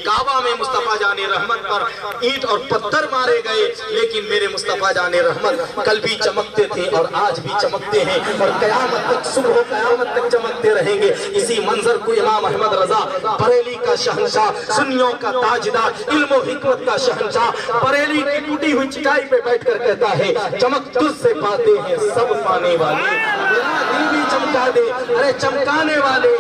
काबा में मुस्तफा जाने रहमत पर ईंट और पत्थर मारे गए, लेकिन मेरे मुस्तफा जाने रहमत कल भी चमकते थे और आज भी चमकते हैं और क़यामत तक, सुबह क़यामत तक चमकते रहेंगे। इसी मंजर को इमाम अहमद रजा बरेली का शहंशाह, सुन्नियों का ताजदार, इल्म और हिकमत का शहंशाह, बरेली की टूटी हुई चटाई पे बैठकर कहता है, चमक तुझसे पाते हैं सब पाने वाले, मेरा दिल भी चमका दे, अरे चमकाने वाले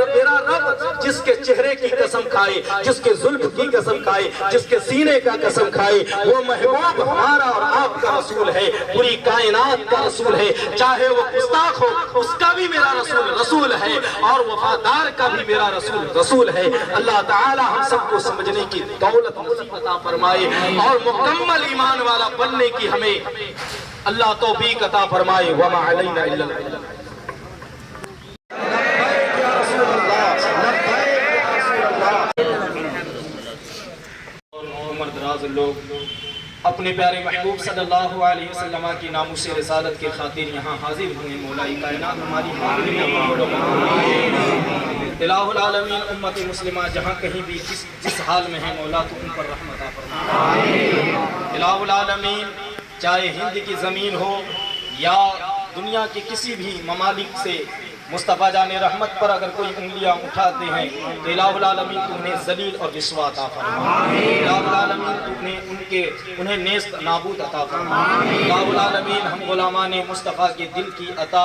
मेरा रब जिसके चेहरे की कसम खाए, जिसके जुल्फ की कसम खाए, जिसके सीने का कसम खाए, वो महबूब हमारा और आपका रसूल है, पूरी कायनात का रसूल है। चाहे वो गुस्ताख हो, उसका भी मेरा रसूल रसूल है, और वफादार का भी मेरा रसूल रसूल है। अल्लाह ताला हम सबको समझने की दौलत नसीब अता फरमाए और मुकम्मल ईमान वाला बनने की हमें अल्लाह तौफीक अता फरमाए। वमा अलैना इल्ला अल-बलाग। लोग अपने प्यारे महबूब सल्लल्लाहु अलैहि वसल्लम की नामुस रिसालत के खातिर यहाँ हाजिर हुए। मौलाई कायनात हमारी हाजिरी इलाहुल आलमीन उम्मत मुस्लिमा जहाँ कहीं भी जिस हाल में है मौला तो उन पर रहमत अता फरमा। इलाहुल आलमीन चाहे हिंद की ज़मीन हो या दुनिया के किसी भी ममालिक से मुस्तफ़ा जाने रहमत पर अगर कोई उंगलियां उठाते हैं तो इलाहुल आलमीन तू उन्हें जलील और रिस्वा अता फरमा। इलाहुल आलमीन तू उन्हें नेस्त नाबूद अता फरमा। इलाहुल आलमीन हम गुलामान मुस्तफ़ा के दिल की अता,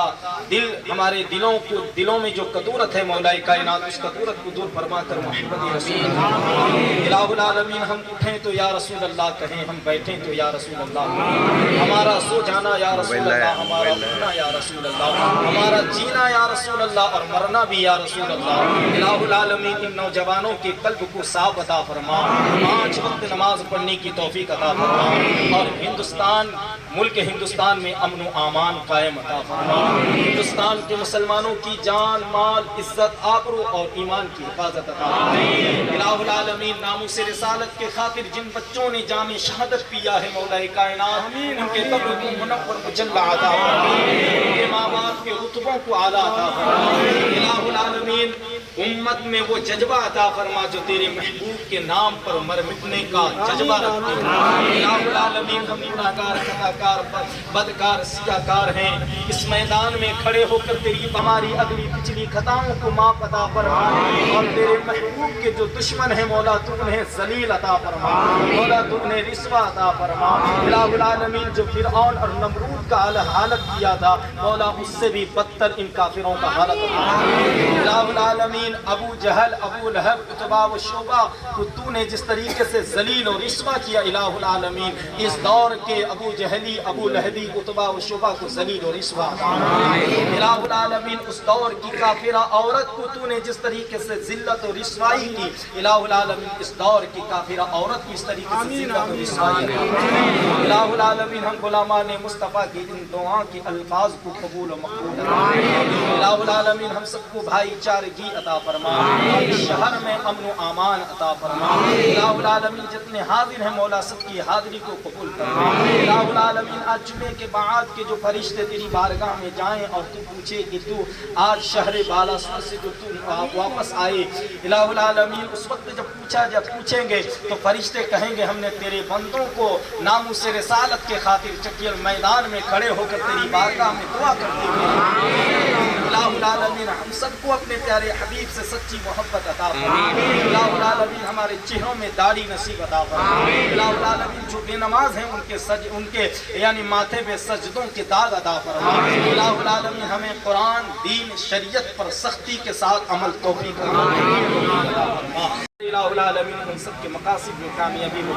दिल हमारे दिलों में जो कदूरत है मौलाई कायनात, उस कदूरत को दूर फरमा कर मोहम्मद रसूल। इलाहुल आलमीन हम उठें तो या रसूल अल्लाह कहें, हम बैठें तो या रसूल अल्लाह, हमारा सो जाना या रसूल अल्लाह, हमारा उठना या रसूल अल्लाह, हमारा जीना या रसूल अल्लाह और मरना भी या रसूल अल्लाह। इलाहुल आलमीन इन नौजवानों के कल्ब को साफ अता फरमा, 5 वक्त नमाज पढ़ने की तौफीक अता फरमा और मुल्क हिंदुस्तान में अमन व आमान कायम अता फरमा। हिंदुस्तान के मुसलमानों की जान, माल, इज्जत, आबरू और ईमान की हिफाजत अता फरमा। इलाहुल आलमीन नामुस रिसालत के खातिर जिन बच्चों ने जामे शहादत पिया है मौलाए कायनात, उनके कब्र को मुनव्वर मुजल्ला अता फरमा, उनके माँ बाप के रुतबों को आला अता फरमा। इलाहुल आलमीन उम्मत में वो जज्बा अता फरमा जो तेरे महबूब के नाम पर मर मिटने का जज्बा रखते हैं। इलाहुल आलमीन हम गुनाहगार, खताकार, बदकार, सियाकार हैं। इस मैदान में खड़े होकर तेरी हमारी अगली पिछली खताओं को माफ अता फरमा और तेरे महबूब के जो दुश्मन है मौला तू उन्हें जलील अता फरमा, मौला तू उन्हें रिस्वा अता फरमा। इलाहुल आलमीन जो फिरऔन और नमरूद का हालत किया था मौला उससे भी बदतर इन काफिरों का हालत अता। इलाहुल आलमीन अबू जहल, अबू लहब, उतबा व शोबा को तूने जिस तरीके से जलील और रिस्वा किया इलाहुल आलमीन, इस दौर के अबू जहली, अबू लहबी, उतबा व शोबा को जलील और रिस्वा इलाहुल आलमीन उस दौर की काफिरा औरत को तूने जिस तरीके से जिल्लत और रिस्वाई की इलाहुल आलमीन इस दौर की काफिरा औरत को इस तरीके से जिल्लत और रिस्वाई इलाहुल आलमीन हम गुलामान मुस्तफ़ा की इन दुआ के अल्फाज को कबूल और मकबूल इलाहुल आलमीन हम सबको भाईचारगी अता फरमा, इस शहर में अमन व आमान अता फरमा। इलाहुल आलमीन जितने हाजिर हैं मौला सबकी हाजिरी को कबूल फरमा। इलाहुल आलमीन आज जुमे के बाद के जो फरिश्ते तेरी बारगाह में जाएं और तू पूछे कि तू आज शहर बालासुर से जो तू वापस आए, इलाहुल आलमीन उस वक्त जब पूछेंगे तो फरिश्ते कहेंगे हमने तेरे बंदों को नामुस रिसालत के खातिर चकियर मैदान में खड़े होकर तेरी बारगाह में दुआ करते हुए इलाहुल आलमीन हम सबको अपने प्यारे हबीब से सच्ची मोहब्बत अता फरमा। इलाहुल आलमीन हमारे चेहरों में दाढ़ी नसीब अता फरमा। इलाहुल आलमीन जो बेनमाज हैं उनके यानी माथे पे सजदों के दाग अता फरमा। इलाहुल आलमीन हमें कुरान, दीन, शरीयत पर सख्ती के साथ अमल तौफीक अता फरमा। इलाहुल आलमीन हम सबके मकासिद में कामयाबी हो।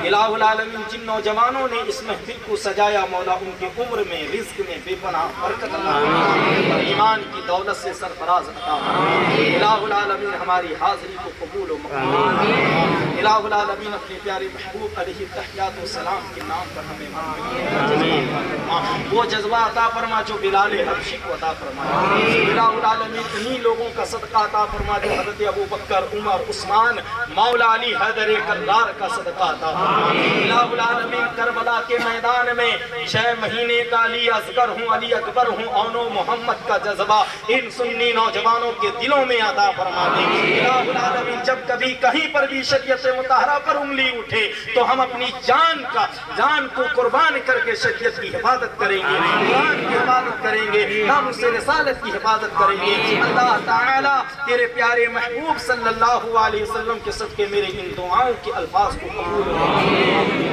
इलाहुल आलमीन जिन नौजवानों ने इस महफिल को सजाया मौला उनके उम्र में, रिज़्क़ में बेपनाह बरकत अता फरमा, ईमान की दौलत से सरफराज अता फरमा। इलाहुल आलमीन हमारी हाज़िरी को कबूल व मक़बूल। इलाहुल आलमीन अपने प्यारे महबूब अलैहि तहियात व सलाम के नाम पर हमें वो जज्बा अता फरमा जो बिलाल हबशी को अता फरमा। इलाहुल आलमीन इन्हीं लोगों का सदका अता फरमा जो हज़रत अबू बकर, उमर, उस्मान, मौला अली हैदर कर्रार का सदका अता फरमा। इलाहुल आलमीन करबला के मैदान में 6 महीने का अली असगर हूँ, अली अकबर हूँ, औनो मोहम्मद का जज्बा इन सुन्नी नौजवानों के दिलों में अता फरमा दे। इलाहुल आलमीन جب کبھی کہیں پر بھی شریعت مطہرہ پر انگلی اٹھے تو ہم اپنی جان کو قربان کر کے شریعت کی حفاظت کریں گے، قرآن کی حفاظت کریں گے، ناموس رسالت کی حفاظت کریں گے۔ اللہ تعالیٰ تیرے پیارے محبوب صلی اللہ علیہ وسلم کے صدقے میرے ان دعاؤں کے الفاظ کو قبول کرے۔